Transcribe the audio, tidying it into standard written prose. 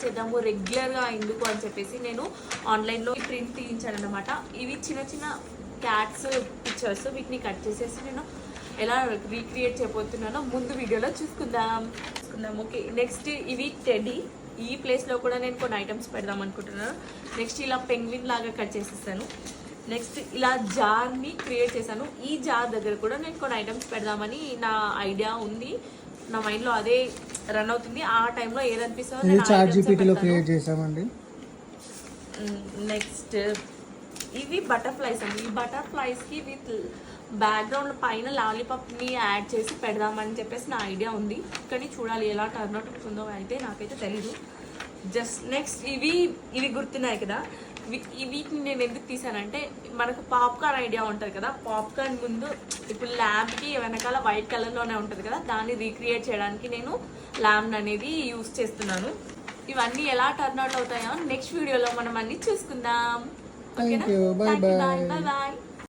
చేద్దాము రెగ్యులర్గా ఎందుకు అని చెప్పేసి నేను ఆన్లైన్లో ప్రింట్ తీయించాను అనమాట. ఇవి చిన్న చిన్న క్యాట్స్ పిక్చర్స్, వీటిని కట్ చేసేసి నేను ఎలా రీక్రియేట్ చేయబోతున్నానో ముందు వీడియోలో చూసుకుందాం. ఓకే, నెక్స్ట్ ఇవి టెడ్డీ. ఈ ప్లేస్లో కూడా నేను కొన్ని ఐటమ్స్ పెడదాం అనుకుంటున్నాను. నెక్స్ట్ ఇలా పెంగ్విన్ లాగా కట్ చేసేసాను. నెక్స్ట్ ఇలా జార్ని క్రియేట్ చేశాను. ఈ జార్ దగ్గర కూడా నేను కొన్ని ఐటమ్స్ పెడదామని నా ఐడియా ఉంది. నా మైండ్లో అదే రన్ అవుతుంది. ఆ టైంలో ఏదనిపిస్తుందో చాట్‌జీపీటీలో క్రియేట్ చేసామండి. నెక్స్ట్ ఇవి బటర్ఫ్లైస్ అండి. ఈ బటర్ఫ్లైస్కి విత్ బ్యాక్గ్రౌండ్ పైన లాలీపాప్ని యాడ్ చేసి పెడదామని చెప్పేసి నా ఐడియా ఉంది. కానీ చూడాలి ఎలా టర్న్ అవుట్ అవుతుందో అయితే నాకైతే తెలీదు. జస్ట్ నెక్స్ట్ ఇవి గుర్తున్నాయి కదా, వీటిని నేను ఎందుకు తీసానంటే మనకు పాప్కార్న్ ఐడియా ఉంటుంది కదా, పాప్కార్న్ ముందు ఇప్పుడు ల్యాంప్కి వెనకాల వైట్ కలర్లోనే ఉంటుంది కదా, దాన్ని రీక్రియేట్ చేయడానికి నేను ల్యాంప్ అనేది యూస్ చేస్తున్నాను. ఇవన్నీ ఎలా టర్న్ అవుట్ అవుతాయో నెక్స్ట్ వీడియోలో మనం అన్ని చూసుకుందాం. ఓకేనా? Bye bye.